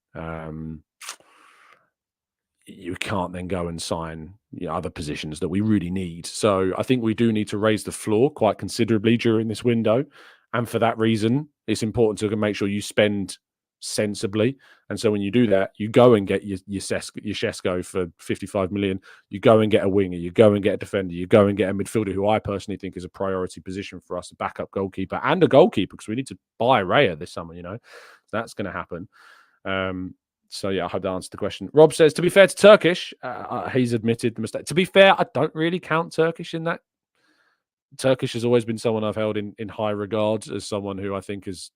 You can't then go and sign other positions that we really need. So I think we do need to raise the floor quite considerably during this window. And for that reason, it's important to make sure you spend sensibly. And so when you do that, you go and get your Sesko for 55 million. You go and get a winger. You go and get a defender. You go and get a midfielder who I personally think is a priority position for us, a backup goalkeeper and a goalkeeper, because we need to buy Raya this summer, So that's going to happen. So, yeah, I hope that answered the question. Rob says, to be fair to Turkish, he's admitted the mistake. To be fair, I don't really count Turkish in that. Turkish has always been someone I've held in high regard as someone who I think has,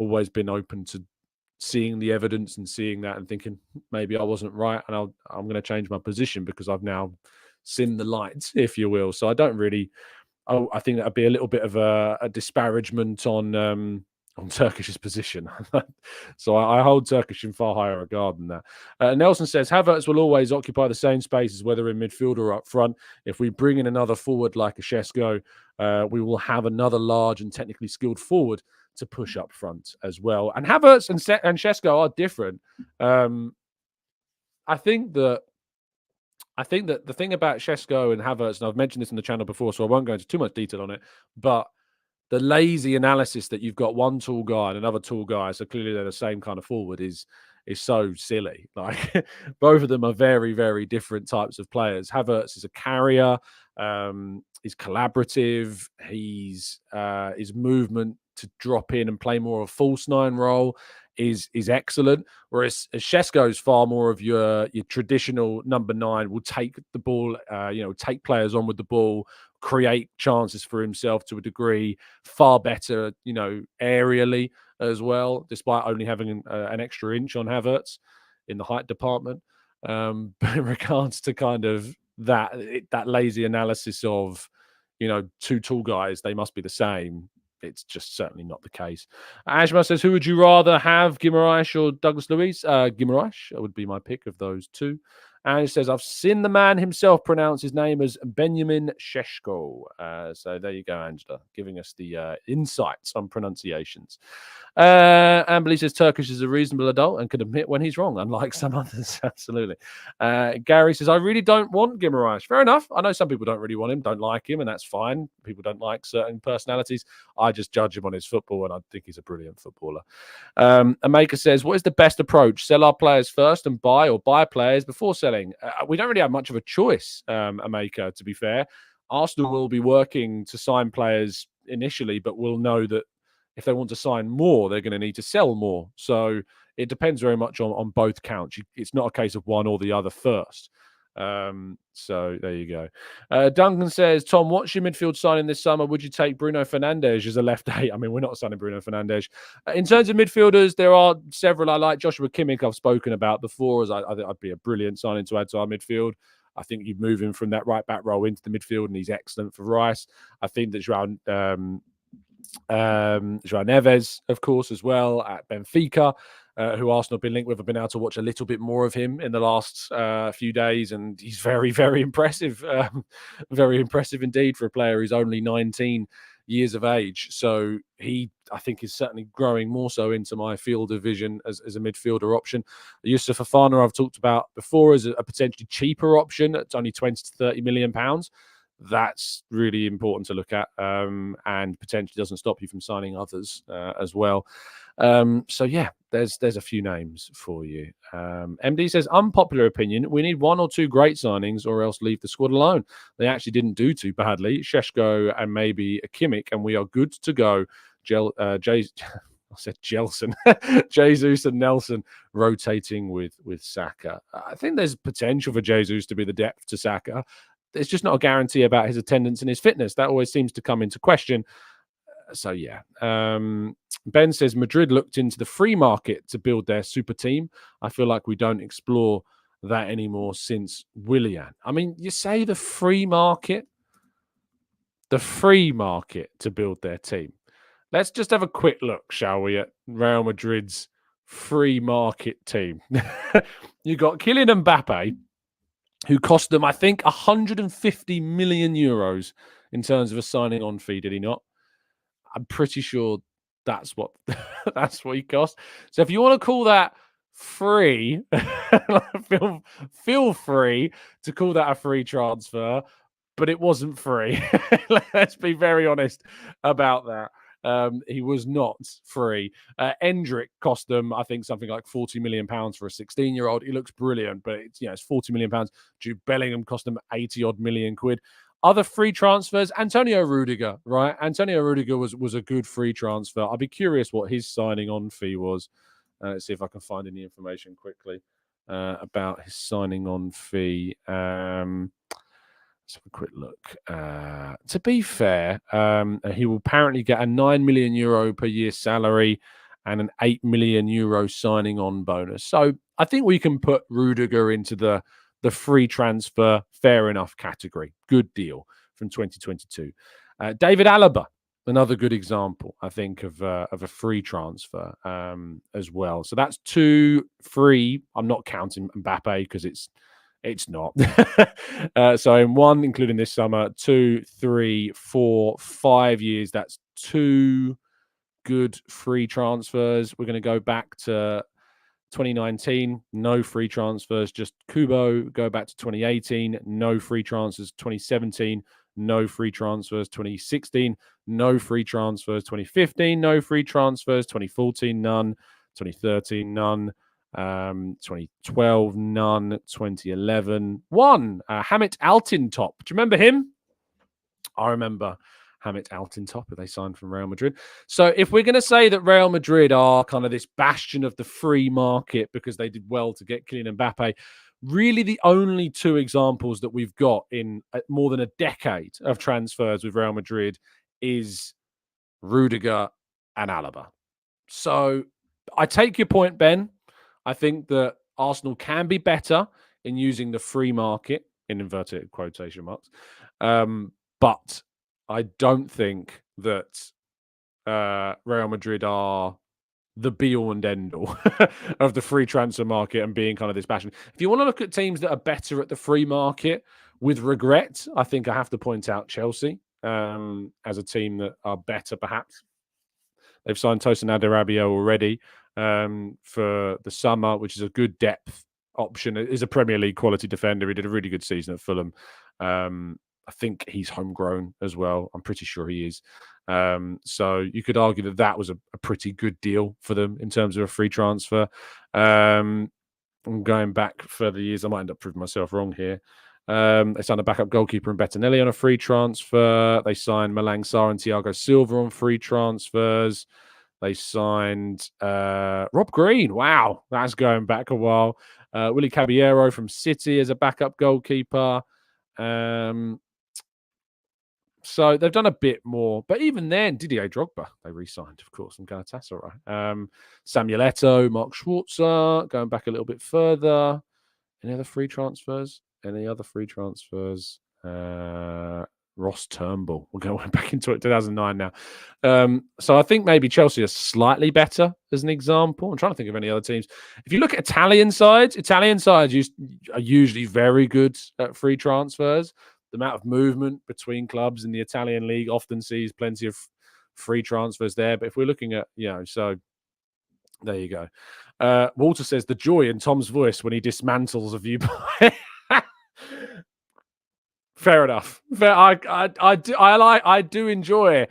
always been open to seeing the evidence and seeing that and thinking maybe I wasn't right and I'm going to change my position because I've now seen the light, if you will. So I don't really. I think that'd be a little bit of a disparagement on Turkish's position. So I hold Turkish in far higher regard than that. Nelson says, Havertz will always occupy the same spaces, whether in midfield or up front. If we bring in another forward like a Sesko, we will have another large and technically skilled forward to push up front as well. And Havertz and Sesko are different. I think that the thing about Sesko and Havertz, and I've mentioned this on the channel before, so I won't go into too much detail on it, but the lazy analysis that you've got one tall guy and another tall guy, so clearly they're the same kind of forward, is so silly. Like both of them are very, very different types of players. Havertz is a carrier. He's collaborative. His movement to drop in and play more of a false nine role is excellent. Whereas Sesko is far more of your traditional number 9, will take the ball, take players on with the ball, create chances for himself to a degree, far better, aerially as well, despite only having an extra inch on Havertz in the height department. But in regards to kind of that lazy analysis of, two tall guys, they must be the same. It's just certainly not the case. Ashma says, who would you rather have, Guimaraes or Douglas Luiz? Guimaraes would be my pick of those two. And he says, I've seen the man himself pronounce his name as Benjamin Sesko. So there you go, Angela, giving us the insights on pronunciations. Amberly says, Turkish is a reasonable adult and can admit when he's wrong, unlike some others. Absolutely. Gary says, I really don't want Guimaraes. Fair enough. I know some people don't really want him, don't like him, and that's fine. People don't like certain personalities. I just judge him on his football, and I think he's a brilliant footballer. Amaka says, what is the best approach? Sell our players first and buy, or buy players before selling? We don't really have much of a choice, Amaka, to be fair. Arsenal will be working to sign players initially, but we'll know that if they want to sign more, they're going to need to sell more. So it depends very much on both counts. It's not a case of one or the other first. So there you go. Duncan says, Tom, what's your midfield signing this summer? Would you take Bruno Fernandes as a left 8? I mean, we're not signing Bruno Fernandes. In terms of midfielders, there are several I like. Joshua Kimmich I've spoken about before, as I think I'd be a brilliant signing to add to our midfield. I think you'd move him from that right back role into the midfield, and he's excellent for Rice. I think that João Neves, of course, as well at Benfica, who Arsenal have been linked with. I've been able to watch a little bit more of him in the last few days, and he's very, very impressive. Very impressive indeed for a player who's only 19 years of age. So he, I think, is certainly growing more so into my field of vision as a midfielder option. Yusuf Fofana, I've talked about before, as a potentially cheaper option. It's only 20 to 30 million pounds. That's really important to look at, and potentially doesn't stop you from signing others as well. So yeah, there's a few names for you. MD says, unpopular opinion, we need 1 or 2 great signings or else leave the squad alone. They actually didn't do too badly. Sesko and maybe a Kimmich, and we are good to go. I said Jelson, Jesus and Nelson rotating with Saka. I think there's potential for Jesus to be the depth to Saka. There's just not a guarantee about his attendance and his fitness. That always seems to come into question. So, yeah. Ben says, Madrid looked into the free market to build their super team. I feel like we don't explore that anymore since Willian. I mean, you say the free market to build their team. Let's just have a quick look, shall we, at Real Madrid's free market team. You got Kylian Mbappe, who cost them, I think, 150 million euros in terms of a signing on fee, did he not? I'm pretty sure that's what that's what he cost. So if you want to call that free, feel free to call that a free transfer, but it wasn't free. Let's be very honest about that. He was not free. Endrick cost them, I think, something like £40 million for a 16-year-old. He looks brilliant, but it's £40 million. Jude Bellingham cost them 80 odd million quid. Other free transfers, Antonio Rudiger, right? Antonio Rudiger was a good free transfer. I'd be curious what his signing on fee was. Let's see if I can find any information quickly about his signing on fee. Let's have a quick look. To be fair, he will apparently get a €9 million per year salary and an €8 million signing on bonus. So I think we can put Rudiger into the free transfer, fair enough category. Good deal from 2022. David Alaba, another good example, I think, of a free transfer as well. So that's 2 free. I'm not counting Mbappe because it's not. So in 1, including this summer, 2, 3, 4, 5 years, that's 2 good free transfers. We're going to go back to 2019, no free transfers, just Kubo. Go back to 2018, no free transfers. 2017, no free transfers. 2016, no free transfers. 2015, no free transfers. 2014, none. 2013, none. 2012, none. 2011, 1. Hamit Altintop. Do you remember him? I remember Hamit Altintop, they signed from Real Madrid. So if we're going to say that Real Madrid are kind of this bastion of the free market because they did well to get Kylian Mbappe, really the only 2 examples that we've got in more than a decade of transfers with Real Madrid is Rudiger and Alaba. So I take your point, Ben. I think that Arsenal can be better in using the free market, in inverted quotation marks. But I don't think that Real Madrid are the be-all and end-all of the free transfer market and being kind of this passion. If you want to look at teams that are better at the free market with regret, I think I have to point out Chelsea as a team that are better, perhaps. They've signed Tosin Adarabioyo already for the summer, which is a good depth option. Is a Premier League quality defender. He did a really good season at Fulham. I think he's homegrown as well. I'm pretty sure he is. So you could argue that was a pretty good deal for them in terms of a free transfer. I'm going back further years. I might end up proving myself wrong here. They signed a backup goalkeeper in Bettinelli on a free transfer. They signed Malang Sarr and Thiago Silva on free transfers. They signed Rob Green. Wow, that's going back a while. Willy Caballero from City as a backup goalkeeper. So they've done a bit more. But even then, Didier Drogba, they re-signed, of course, from Galatasaray. Samuel Eto'o, Mark Schwarzer, going back a little bit further. Any other free transfers? Ross Turnbull. We're going back into it, 2009 now. So I think maybe Chelsea are slightly better as an example. I'm trying to think of any other teams. If you look at Italian sides are usually very good at free transfers. The amount of movement between clubs in the Italian league often sees plenty of free transfers there. But if we're looking at, so there you go. Walter says the joy in Tom's voice when he dismantles a viewpoint. Fair enough. I do enjoy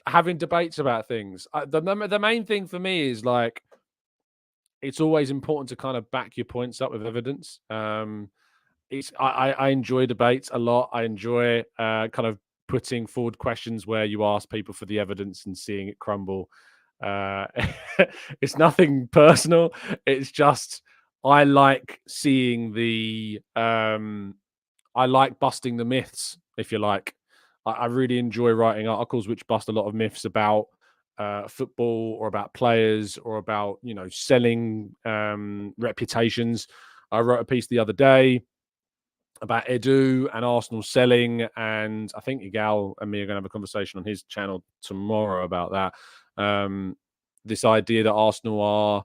having debates about things. The main thing for me is like it's always important to kind of back your points up with evidence. I enjoy debates a lot. I enjoy kind of putting forward questions where you ask people for the evidence and seeing it crumble. It's nothing personal. It's just I like seeing the I like busting the myths, if you like. I really enjoy writing articles which bust a lot of myths about football or about players or about, selling reputations. I wrote a piece the other day about Edu and Arsenal selling, and I think Igal and me are going to have a conversation on his channel tomorrow about that. This idea that Arsenal are,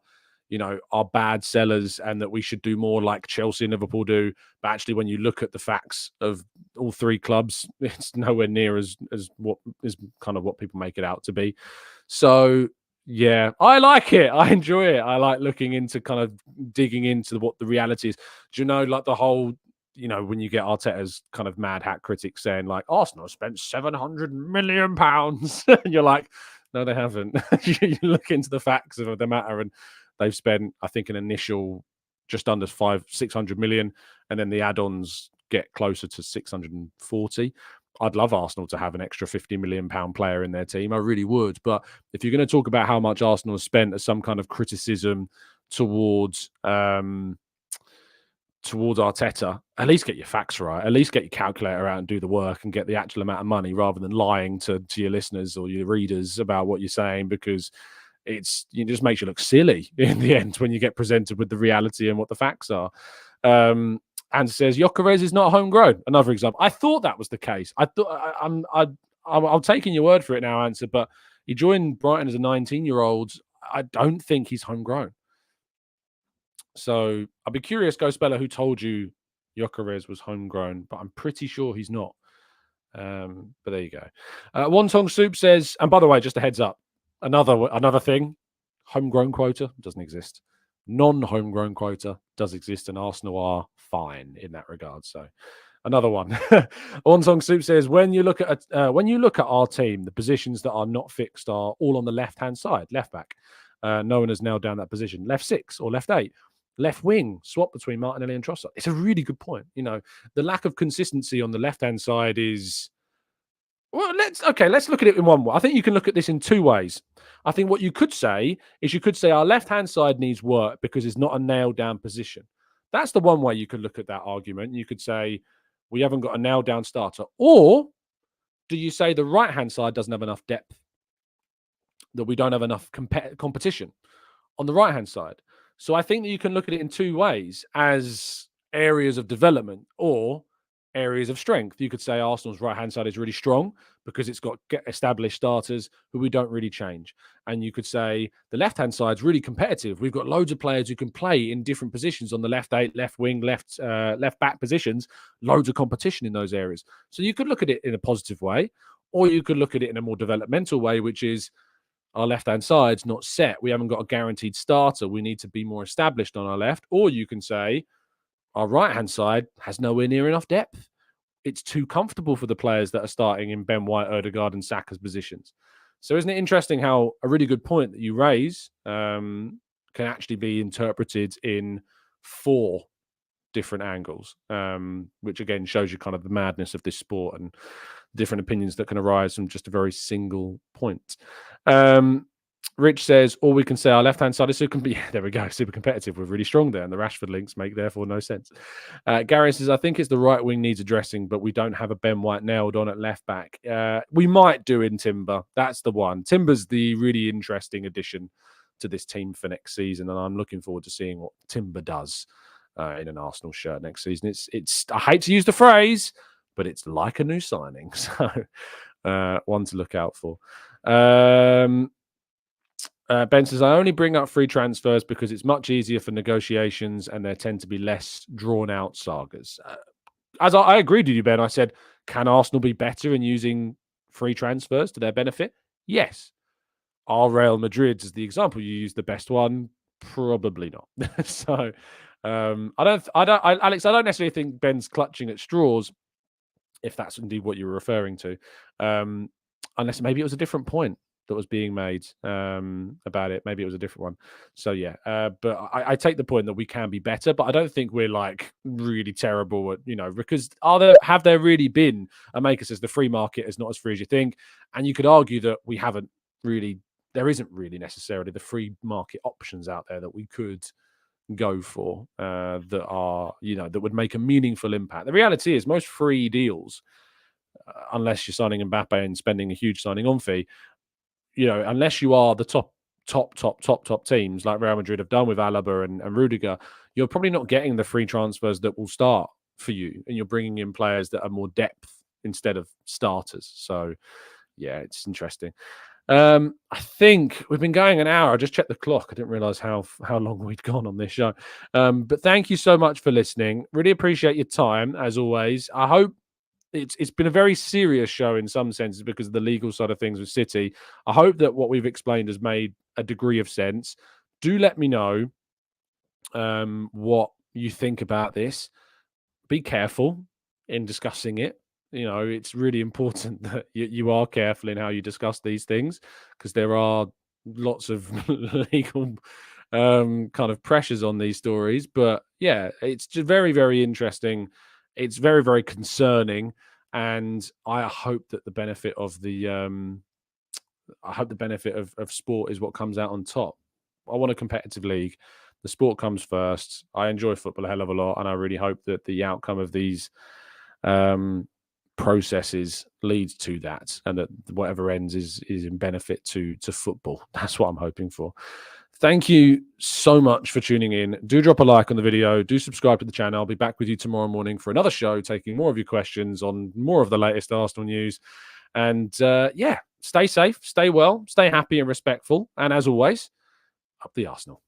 are bad sellers and that we should do more like Chelsea and Liverpool do. But actually, when you look at the facts of all three clubs, it's nowhere near as what is kind of what people make it out to be. So yeah, I like it. I enjoy it. I like looking into kind of digging into what the reality is. Do you know, like the whole, when you get Arteta's kind of mad hat critics saying like Arsenal spent £700 million, and you're like, no, they haven't. You look into the facts of the matter, and they've spent, I think, an initial just under 600 million, and then the add-ons get closer to 640. I'd love Arsenal to have an extra £50 million player in their team. I really would. But if you're going to talk about how much Arsenal has spent as some kind of criticism towards Arteta, at least get your facts right. At least get your calculator out and do the work and get the actual amount of money rather than lying to your listeners or your readers about what you're saying, because it just makes you look silly in the end when you get presented with the reality and what the facts are. And says Gyökeres is not homegrown. Another example. I thought that was the case. I'm taking your word for it now, Answer, but he joined Brighton as a 19-year-old. I don't think he's homegrown. So I'd be curious, Ghost Speller, who told you Gyökeres was homegrown, but I'm pretty sure he's not. But there you go. Wonton Soup says, and by the way, just a heads up, another thing, homegrown quota doesn't exist. Non-homegrown quota does exist, and Arsenal are fine in that regard. So another one. Wonton Soup says, when you look at our team, the positions that are not fixed are all on the left-hand side, left back. No one has nailed down that position. Left 6 or left 8. Left wing, swap between Martinelli and Trossard. It's a really good point. The lack of consistency on the left-hand side is... Well, let's look at it in one way. I think you can look at this in two ways. I think what you could say is our left-hand side needs work because it's not a nailed-down position. That's the one way you could look at that argument. You could say we haven't got a nailed-down starter. Or do you say the right-hand side doesn't have enough depth, that we don't have enough competition on the right-hand side? So I think that you can look at it in two ways, as areas of development or areas of strength. You could say Arsenal's right-hand side is really strong because it's got established starters who we don't really change. And you could say the left-hand side's really competitive. We've got loads of players who can play in different positions on the left 8, left wing, left back positions, loads of competition in those areas. So you could look at it in a positive way, or you could look at it in a more developmental way, which is our left-hand side's not set. We haven't got a guaranteed starter. We need to be more established on our left. Or you can say our right-hand side has nowhere near enough depth. It's too comfortable for the players that are starting in Ben White, Odegaard, and Saka's positions. So isn't it interesting how a really good point that you raise can actually be interpreted in 4 different angles, which again shows you kind of the madness of this sport and different opinions that can arise from just a very single point. Rich says, all we can say, our left-hand side is super competitive. We're really strong there, and the Rashford links make therefore no sense. Gary says, I think it's the right wing needs addressing, but we don't have a Ben White nailed on at left back. We might do in Timber. That's the one. Timber's the really interesting addition to this team for next season, and I'm looking forward to seeing what Timber does in an Arsenal shirt next season. It's I hate to use the phrase, but it's like a new signing. So one to look out for. Ben says, I only bring up free transfers because it's much easier for negotiations and there tend to be less drawn-out sagas. As I agreed with you, Ben, I said, can Arsenal be better in using free transfers to their benefit? Yes. Are Real Madrid, as the example you used, the best one? Probably not. So, Alex, I don't necessarily think Ben's clutching at straws, if that's indeed what you were referring to, unless maybe it was a different point that was being made about it. Maybe it was a different one. So yeah, but I take the point that we can be better, but I don't think we're like really terrible at, because have there really been, Maker says the free market is not as free as you think. And you could argue that there isn't really necessarily the free market options out there that we could go for that are, that would make a meaningful impact. The reality is most free deals, unless you're signing Mbappe and spending a huge signing on fee, unless you are the top teams like Real Madrid have done with Alaba and Rudiger, you're probably not getting the free transfers that will start for you, and you're bringing in players that are more depth instead of starters. So, yeah, it's interesting. I think we've been going an hour. I just checked the clock. I didn't realize how long we'd gone on this show. But thank you so much for listening. Really appreciate your time as always. I hope it's been a very serious show in some senses because of the legal side of things with City. I hope that what we've explained has made a degree of sense. Do let me know what you think about this. Be careful in discussing it. You know, it's really important that you are careful in how you discuss these things because there are lots of legal kind of pressures on these stories. But yeah, it's just very, very interesting. It's very, very concerning. And I hope that the benefit of of sport is what comes out on top. I want a competitive league. The sport comes first. I enjoy football a hell of a lot, and I really hope that the outcome of these processes leads to that, and that whatever ends is in benefit to football. That's what I'm hoping for. Thank you so much for tuning in. Do drop a like on the video. Do subscribe to the channel. I'll be back with you tomorrow morning for another show, taking more of your questions on more of the latest Arsenal news. And yeah, stay safe, stay well, stay happy and respectful. And as always, up the Arsenal.